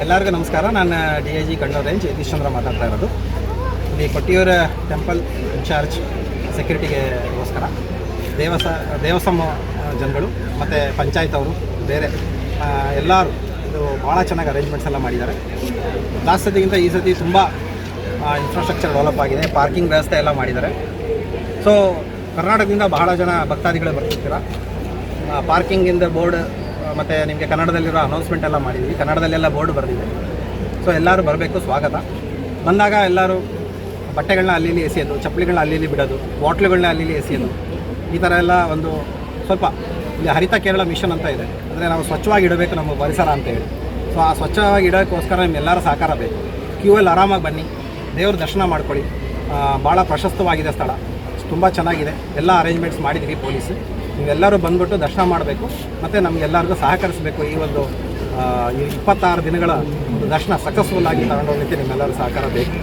ಎಲ್ಲರಿಗೂ ನಮಸ್ಕಾರ. ನಾನು DIG ಕಣ್ಣೂರು ರೇಂಜ್ ಯತೀಶ್ ಚಂದ್ರ ಮಾತಾಡ್ತಾ ಇರೋದು. ಇಲ್ಲಿ ಕೊಟ್ಟಿಯೂರ ಟೆಂಪಲ್ ಇನ್ಚಾರ್ಜ್ ಸೆಕ್ಯೂರಿಟಿಗೆಗೋಸ್ಕರ ದೇವಸ್ಥಾನ ಜನಗಳು ಮತ್ತು ಪಂಚಾಯತ್ ಅವರು ಬೇರೆ ಎಲ್ಲರೂ ಇದು ಭಾಳ ಚೆನ್ನಾಗಿ ಅರೇಂಜ್ಮೆಂಟ್ಸ್ ಎಲ್ಲ ಮಾಡಿದ್ದಾರೆ. ಲಾಸ್ಟ್ ಸತಿಗಿಂತ ಈ ಸತಿ ತುಂಬ ಇನ್ಫ್ರಾಸ್ಟ್ರಕ್ಚರ್ ಡೆವಲಪ್ ಆಗಿದೆ. ಪಾರ್ಕಿಂಗ್ ವ್ಯವಸ್ಥೆ ಎಲ್ಲ ಮಾಡಿದ್ದಾರೆ. ಸೊ ಕರ್ನಾಟಕದಿಂದ ಬಹಳ ಜನ ಭಕ್ತಾದಿಗಳೇ ಬರ್ತಿರ್ತೀರ. ಪಾರ್ಕಿಂಗಿಂದ ಬೋರ್ಡ್ ಮತ್ತು ನಿಮಗೆ ಕನ್ನಡದಲ್ಲಿರೋ ಅನೌನ್ಸ್ಮೆಂಟ್ ಎಲ್ಲ ಮಾಡಿದ್ದೀವಿ. ಕನ್ನಡದಲ್ಲೆಲ್ಲ ಬೋರ್ಡ್ ಬರೆದಿದೆ. ಸೊ ಎಲ್ಲರೂ ಬರಬೇಕು, ಸ್ವಾಗತ. ಬಂದಾಗ ಎಲ್ಲರೂ ಬಟ್ಟೆಗಳನ್ನ ಅಲ್ಲಿ ಎಸೆಯೋದು, ಚಪ್ಪಲಿಗಳನ್ನ ಅಲ್ಲಿ ಬಿಡೋದು, ಬಾಟ್ಲುಗಳನ್ನ ಅಲ್ಲಿ ಎಸೆಯೋದು, ಈ ಥರ ಎಲ್ಲ ಒಂದು ಸ್ವಲ್ಪ ಇಲ್ಲಿ ಹರಿತ ಕೇರಳ ಮಿಷನ್ ಅಂತ ಇದೆ. ಅಂದರೆ ನಾವು ಸ್ವಚ್ಛವಾಗಿ ಇಡಬೇಕು ನಮ್ಮ ಪರಿಸರ ಅಂತ ಹೇಳಿ. ಸೊ ಆ ಸ್ವಚ್ಛವಾಗಿ ಇಡೋಕ್ಕೋಸ್ಕರ ನಿಮ್ಮೆಲ್ಲರ ಸಹಕಾರ ಬೇಕು. ಕ್ಯೂವಲ್ಲಿ ಆರಾಮಾಗಿ ಬನ್ನಿ, ದೇವ್ರ ದರ್ಶನ ಮಾಡ್ಕೊಳ್ಳಿ. ಭಾಳ ಪ್ರಶಸ್ತವಾಗಿದೆ ಸ್ಥಳ, ತುಂಬ ಚೆನ್ನಾಗಿದೆ. ಎಲ್ಲ ಅರೇಂಜ್ಮೆಂಟ್ಸ್ ಮಾಡಿದ್ದೀವಿ ಪೊಲೀಸ್. ನೀವೆಲ್ಲರೂ ಬಂದುಬಿಟ್ಟು ದರ್ಶನ ಮಾಡಬೇಕು ಮತ್ತು ನಮಗೆಲ್ಲರಿಗೂ ಸಹಕರಿಸಬೇಕು. ಈ ಒಂದು 26 ದಿನಗಳ ದರ್ಶನ ಸಕ್ಸಸ್ಫುಲ್ ಆಗಿ ತಗೊಂಡೋಗಲಿಕ್ಕೆ ನಿಮ್ಮೆಲ್ಲರೂ ಸಹಕಾರ ಬೇಕು.